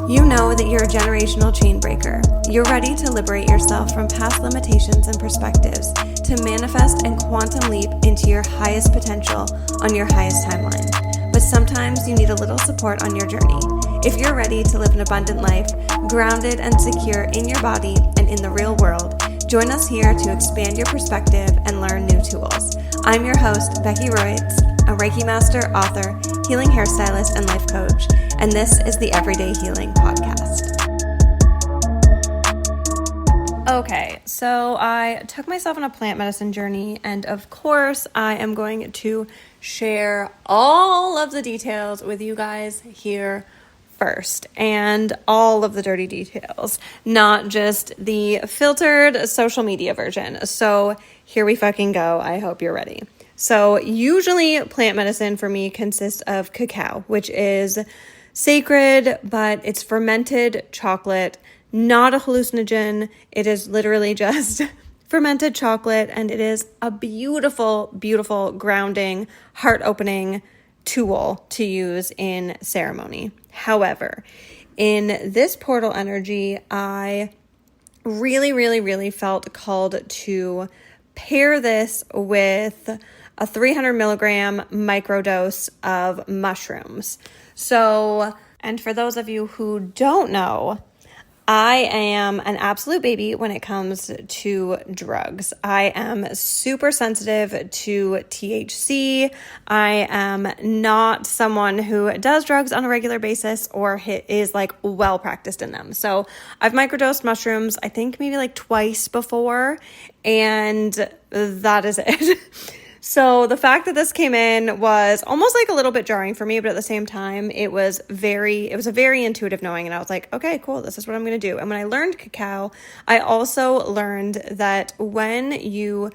You know that you're a generational chain breaker. You're ready to liberate yourself from past limitations and perspectives to manifest and quantum leap into your highest potential on your highest timeline. But sometimes you need a little support on your journey. If you're ready to live an abundant life, grounded and secure in your body and in the real world, join us here to expand your perspective and learn new tools. I'm your host, Becky Roytz, a Reiki master, author, healing hairstylist, and life coach, and this is the Everyday Healing Podcast. Okay, so I took myself on a plant medicine journey, and of course, I am going to share all of the details with you guys here first, and all of the dirty details, not just the filtered social media version. So here we fucking go. I hope you're ready. So usually plant medicine for me consists of cacao, which is sacred, but it's fermented chocolate, not a hallucinogen. It is literally just fermented chocolate, and it is a beautiful, beautiful, grounding, heart-opening tool to use in ceremony. However, in this portal energy, I really felt called to pair this with a 300 milligram microdose of mushrooms. So, and for those of you who don't know, I am an absolute baby when it comes to drugs. I am super sensitive to THC. I am not someone who does drugs on a regular basis or is like well practiced in them. So I've microdosed mushrooms, I think maybe like twice before, and that is it. So the fact that this came in was almost like a little bit jarring for me, but at the same time, it was a very intuitive knowing. And I was like, okay, cool. This is what I'm going to do. And when I learned cacao, I also learned that when you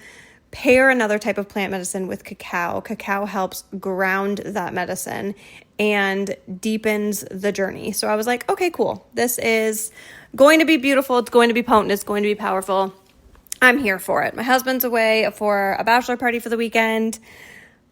pair another type of plant medicine with cacao helps ground that medicine and deepens the journey. So I was like, okay, cool. This is going to be beautiful. It's going to be potent. It's going to be powerful. I'm here for it. My husband's away for a bachelor party for the weekend.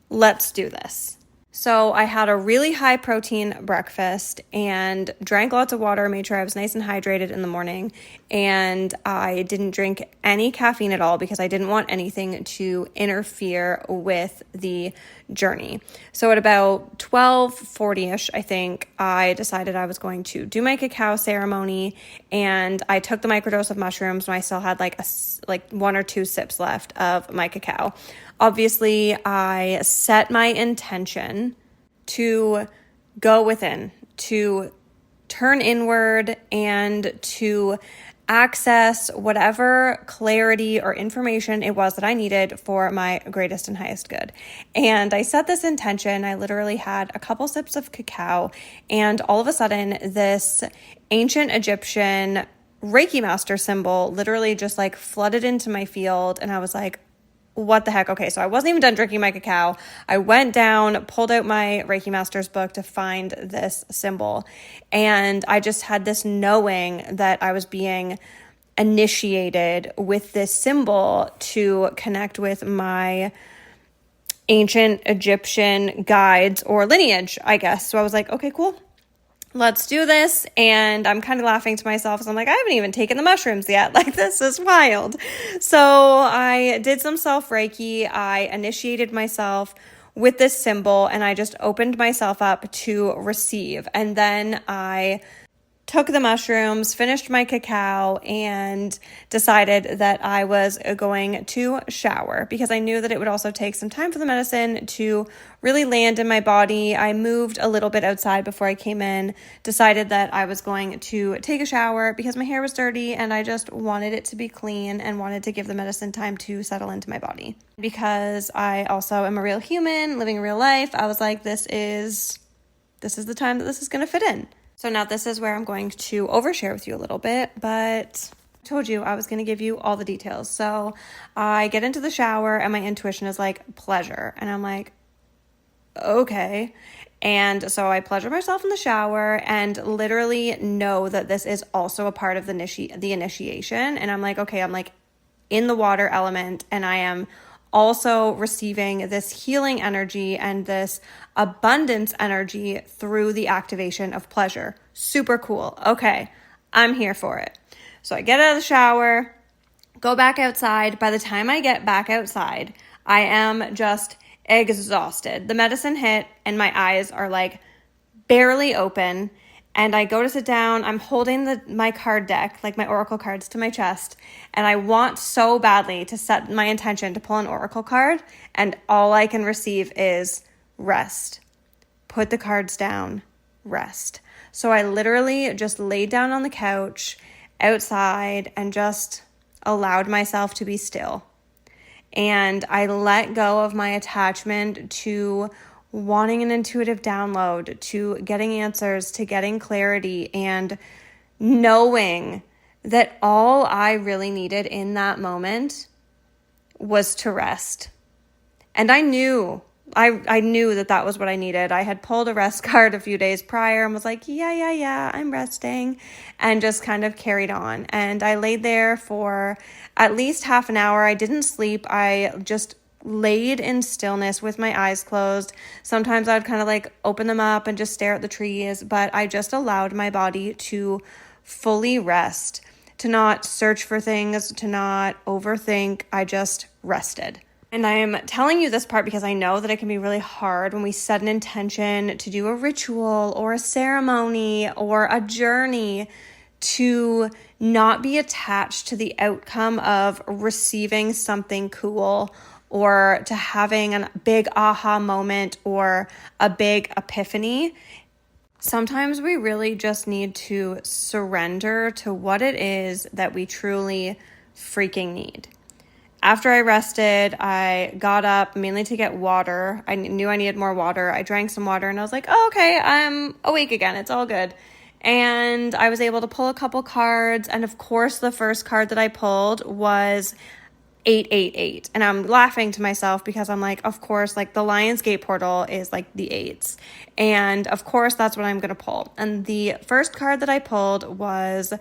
Let's do this. So I had a really high protein breakfast and drank lots of water, made sure I was nice and hydrated in the morning. And I didn't drink any caffeine at all because I didn't want anything to interfere with the journey. So at about 12:40ish, I think, I decided I was going to do my cacao ceremony, and I took the microdose of mushrooms when I still had like one or two sips left of my cacao. Obviously, I set my intention to go within, to turn inward, and to access whatever clarity or information it was that I needed for my greatest and highest good. And I set this intention. I literally had a couple sips of cacao, and all of a sudden, this ancient Egyptian Reiki master symbol literally just like flooded into my field, and I was like, what the heck? Okay, so I wasn't even done drinking my cacao. I went down, pulled out my Reiki Master's book to find this symbol. And I just had this knowing that I was being initiated with this symbol to connect with my ancient Egyptian guides or lineage, I guess. So I was like, okay, cool. Let's do this. And I'm kind of laughing to myself. So I'm like, I haven't even taken the mushrooms yet. Like, this is wild. So I did some self-Reiki. I initiated myself with this symbol, and I just opened myself up to receive. And then I took the mushrooms, finished my cacao, and decided that I was going to shower because I knew that it would also take some time for the medicine to really land in my body. I moved a little bit outside before I came in, decided that I was going to take a shower because my hair was dirty and I just wanted it to be clean and wanted to give the medicine time to settle into my body. Because I also am a real human living a real life, I was like, this is the time that this is going to fit in. So now this is where I'm going to overshare with you a little bit, but I told you I was going to give you all the details. So I get into the shower and my intuition is like pleasure. And I'm like, okay. And so I pleasure myself in the shower and literally know that this is also a part of the initiation. And I'm like, okay, I'm like in the water element and I am also receiving this healing energy and this abundance energy through the activation of pleasure. Super cool. Okay, I'm here for it. So I get out of the shower, go back outside. By the time I get back outside, I am just exhausted. The medicine hit and my eyes are like barely open. And I go to sit down, I'm holding my card deck, like my oracle cards, to my chest, and I want so badly to set my intention to pull an oracle card, and all I can receive is rest. Put the cards down, rest. So I literally just laid down on the couch outside and just allowed myself to be still. And I let go of my attachment to wanting an intuitive download, to getting answers, to getting clarity, and knowing that all I really needed in that moment was to rest. And I knew that was what I needed. I had pulled a rest card a few days prior and was like, yeah, I'm resting, and just kind of carried on. And I laid there for at least half an hour. I didn't sleep. I just laid in stillness with my eyes closed. Sometimes I'd kind of like open them up and just stare at the trees, but I just allowed my body to fully rest, to not search for things, to not overthink. I just rested. And I am telling you this part because I know that it can be really hard when we set an intention to do a ritual or a ceremony or a journey to not be attached to the outcome of receiving something cool or to having a big aha moment or a big epiphany. Sometimes we really just need to surrender to what it is that we truly freaking need. After I rested, I got up mainly to get water. I knew I needed more water. I drank some water and I was like, oh, okay, I'm awake again. It's all good. And I was able to pull a couple cards. And of course, the first card that I pulled was 888. And I'm laughing to myself because I'm like, of course, like the Lionsgate portal is like the eights. And of course, that's what I'm going to pull. And the first card that I pulled was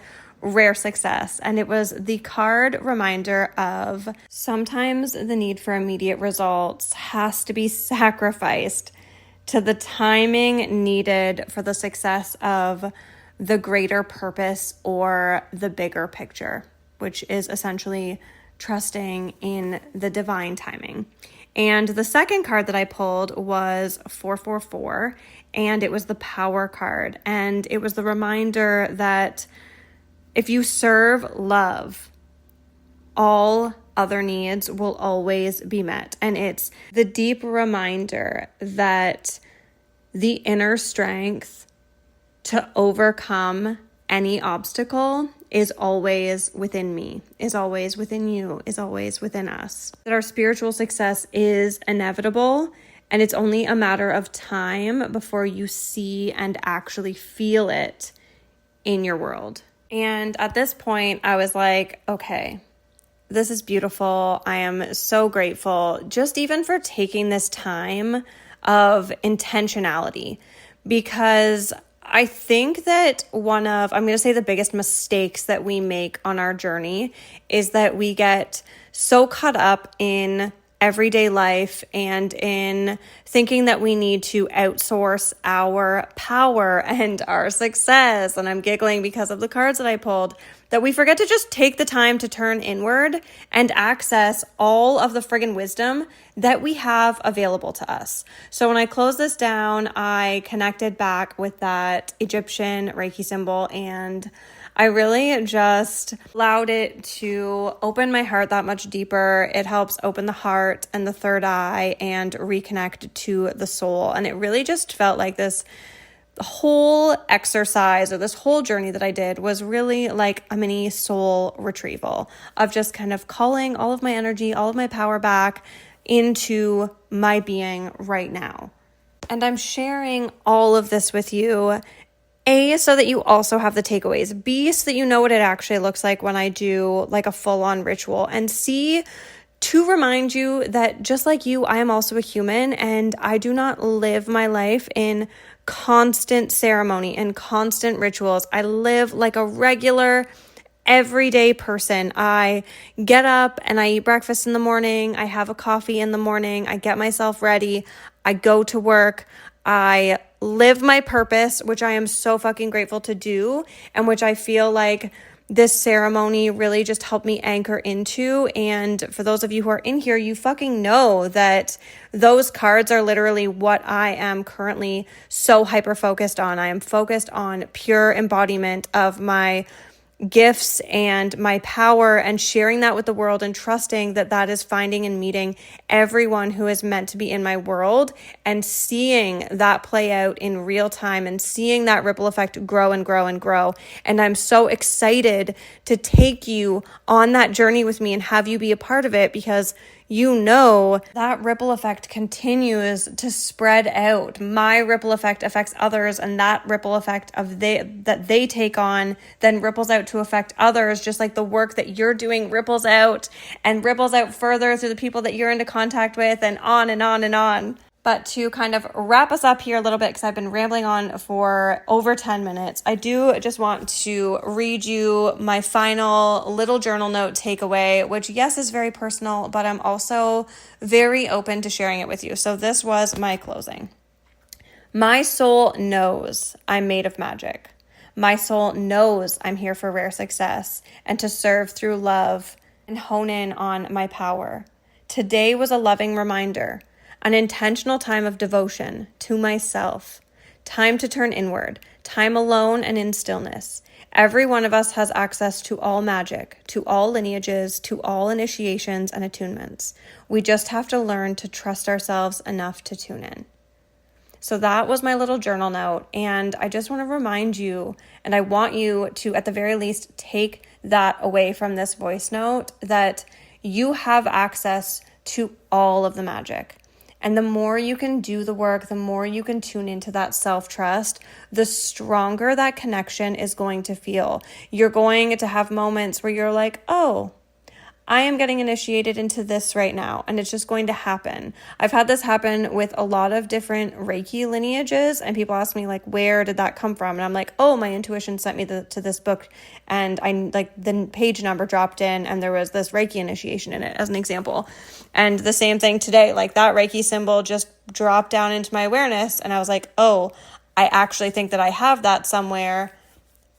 Rare Success. And it was the card reminder of sometimes the need for immediate results has to be sacrificed to the timing needed for the success of the greater purpose or the bigger picture, which is essentially trusting in the divine timing. And the second card that I pulled was 444, and it was the power card. And it was the reminder that if you serve love, all other needs will always be met. And it's the deep reminder that the inner strength to overcome any obstacle is always within me, is always within you, is always within us. That our spiritual success is inevitable, and it's only a matter of time before you see and actually feel it in your world. And at this point, I was like, okay, this is beautiful. I am so grateful just even for taking this time of intentionality, because I think that one of, I'm going to say the biggest mistakes that we make on our journey is that we get so caught up in everyday life and in thinking that we need to outsource our power and our success. And I'm giggling because of the cards that I pulled, that we forget to just take the time to turn inward and access all of the friggin' wisdom that we have available to us. So when I closed this down, I connected back with that Egyptian Reiki symbol, and I really just allowed it to open my heart that much deeper. It helps open the heart and the third eye and reconnect to the soul. And it really just felt like this whole exercise or this whole journey that I did was really like a mini soul retrieval of just kind of calling all of my energy, all of my power back into my being right now. And I'm sharing all of this with you, A, so that you also have the takeaways, B, so that you know what it actually looks like when I do like a full-on ritual, and C, to remind you that just like you, I am also a human, and I do not live my life in constant ceremony and constant rituals. I live like a regular, everyday person. I get up and I eat breakfast in the morning. I have a coffee in the morning. I get myself ready. I go to work. I live my purpose, which I am so fucking grateful to do, and which I feel like this ceremony really just helped me anchor into. And for those of you who are in here, you fucking know that those cards are literally what I am currently so hyper focused on. I am focused on pure embodiment of my gifts and my power, and sharing that with the world, and trusting that that is finding and meeting everyone who is meant to be in my world, and seeing that play out in real time, and seeing that ripple effect grow and grow and grow. And I'm so excited to take you on that journey with me and have you be a part of it, because you know that ripple effect continues to spread out. My ripple effect affects others, and that ripple effect that they take on then ripples out to affect others, just like the work that you're doing ripples out and ripples out further through the people that you're into contact with, and on and on and on. But to kind of wrap us up here a little bit, because I've been rambling on for over 10 minutes, I do just want to read you my final little journal note takeaway, which, yes, is very personal, but I'm also very open to sharing it with you. So this was my closing. My soul knows I'm made of magic. My soul knows I'm here for rare success and to serve through love and hone in on my power. Today was a loving reminder. An intentional time of devotion to myself, time to turn inward, time alone and in stillness. Every one of us has access to all magic, to all lineages, to all initiations and attunements. We just have to learn to trust ourselves enough to tune in. So that was my little journal note, and I just want to remind you, and I want you to, at the very least, take that away from this voice note, that you have access to all of the magic. And the more you can do the work, the more you can tune into that self-trust, the stronger that connection is going to feel. You're going to have moments where you're like, oh, I am getting initiated into this right now, and it's just going to happen. I've had this happen with a lot of different Reiki lineages, and people ask me, like, where did that come from? And I'm like, oh, my intuition sent me to this book, and I like the page number dropped in, and there was this Reiki initiation in it, as an example. And the same thing today, like that Reiki symbol just dropped down into my awareness, and I was like, oh, I actually think that I have that somewhere.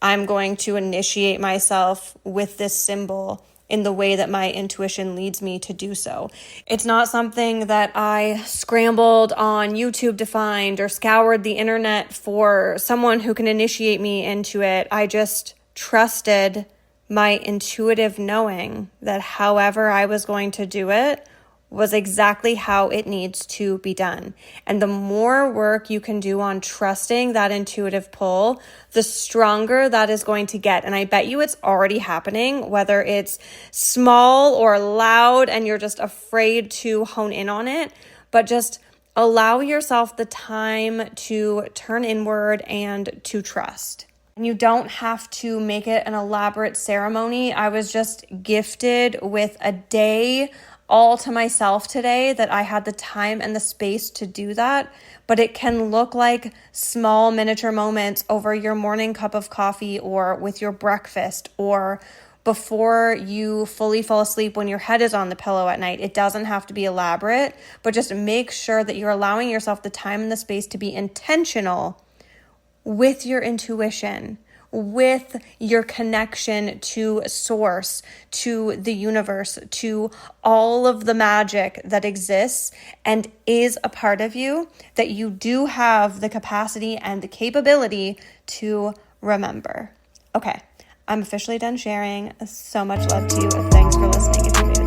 I'm going to initiate myself with this symbol in the way that my intuition leads me to do so. It's not something that I scrambled on YouTube to find or scoured the internet for someone who can initiate me into it. I just trusted my intuitive knowing that however I was going to do it was exactly how it needs to be done. And the more work you can do on trusting that intuitive pull, the stronger that is going to get. And I bet you it's already happening, whether it's small or loud and you're just afraid to hone in on it, but just allow yourself the time to turn inward and to trust. And you don't have to make it an elaborate ceremony. I was just gifted with a day all to myself today that I had the time and the space to do that. But it can look like small miniature moments over your morning cup of coffee, or with your breakfast, or before you fully fall asleep when your head is on the pillow at night. It doesn't have to be elaborate, but just make sure that you're allowing yourself the time and the space to be intentional with your intuition, with your connection to source, to the universe, to all of the magic that exists and is a part of you, that you do have the capacity and the capability to remember. Okay, I'm officially done sharing. So much love to you. Thanks for listening if you made it